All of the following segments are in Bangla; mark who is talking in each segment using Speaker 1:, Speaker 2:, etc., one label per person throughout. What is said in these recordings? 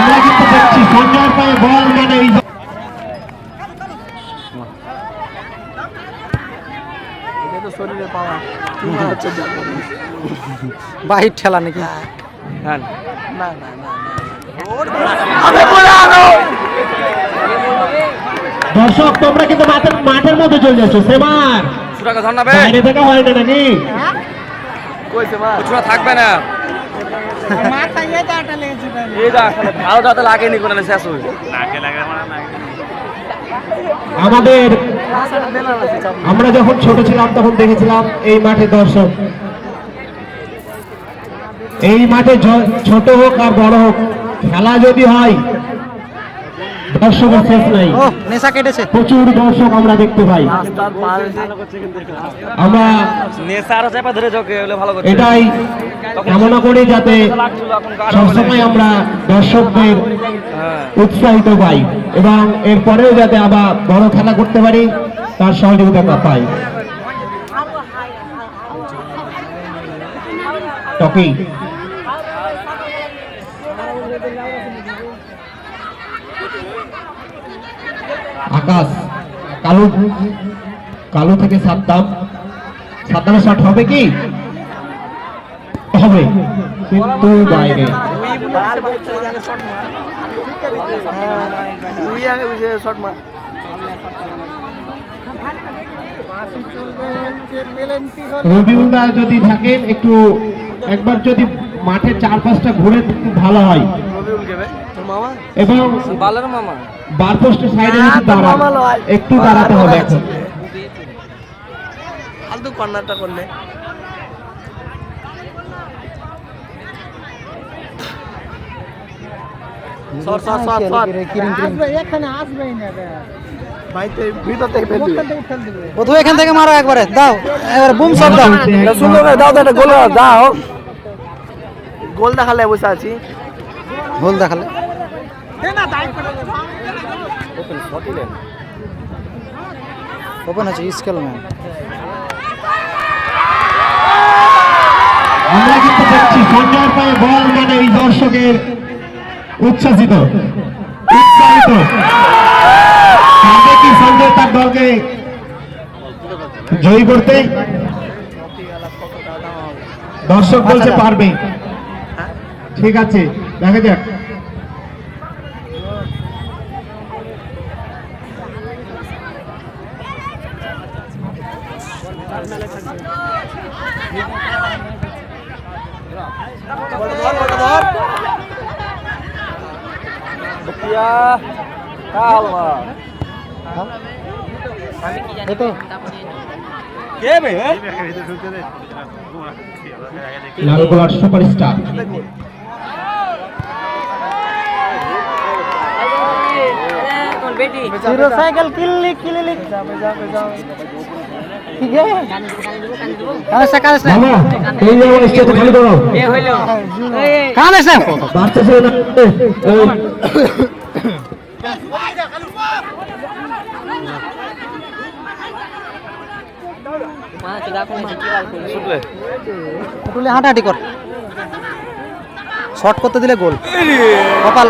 Speaker 1: আমরা কিন্তু দেখছি সঞ্জয়ের পায়ে বল মানে এই
Speaker 2: শরীরে পাওয়া হচ্ছে
Speaker 3: বাহির ঠেলা নাকি?
Speaker 2: না না না
Speaker 1: দর্শক তোমরা কিন্তু মাঠের মধ্যে চলে যাচ্ছ। সেবার বাইরে থেকে হয় না নাকি?
Speaker 2: থাকবে না লাগেনি শেষ
Speaker 1: আমাদের আমরা যখন ছোট ছিলাম তখন দেখেছিলাম এই মাঠে দর্শক, এই মাঠে ছোট হোক আর বড় হোক খেলা যদি হয় দর্শকের শেষ নাই।
Speaker 3: নেশা কেটেছে,
Speaker 1: প্রচুর দর্শক আমরা দেখতে পাই। আমরা এটাই কামনা করি যাতে সবসময় আমরা দর্শকদের উৎসাহিত পাই এবং এরপরেও যাতে আবার বড় খেলা করতে পারি তার সহযোগিতা পাই। টকি আকাশ কালু, কালু থেকে সাদ্দাম, সাদ্দামের শট হবে কি? হবে কিন্তু বাইরে। রবিউলদা যদি থাকেন একটু একবার যদি মাঠের চারপাশটা ঘুরে খুব ভালো হয় এবং বার পোস্টের সাইডে একটু দাঁড়াতে হবে এখন।
Speaker 2: ফালতু কর্নারটা করলে
Speaker 3: এখান থেকে মারো একবারে, দাও এবারে বুম শট দাও,
Speaker 2: সুন্দর দাও একটা গোল দাও। গোল দেখালে বসে আছি,
Speaker 3: গোল দেখালে ওপেন আছে স্কেল ম্যান।
Speaker 1: আমরা কিন্তু দেখছি সঞ্জয়ের পায়ে বল মানে এই দর্শকের উচ্ছ্বাসিত উৎসাহিত কি সঞ্জয় তার দলকে জয়ী করতে। দর্শক বলছে পারবে, ঠিক আছে দেখা যাক। লালগোলার সুপারস্টার
Speaker 3: সাইকেল কিল্লি কিল্লি ঠিক আছে কাছে কাছে
Speaker 1: মামা এই যে স্টেজ খালি করো
Speaker 3: এ হইলো কাছে
Speaker 1: বাচ্চা ছেলে
Speaker 3: না হাঁটাহাঁটি কর, শর্ট করতে দিলে গোল। কপাল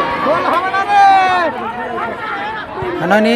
Speaker 3: নয়নি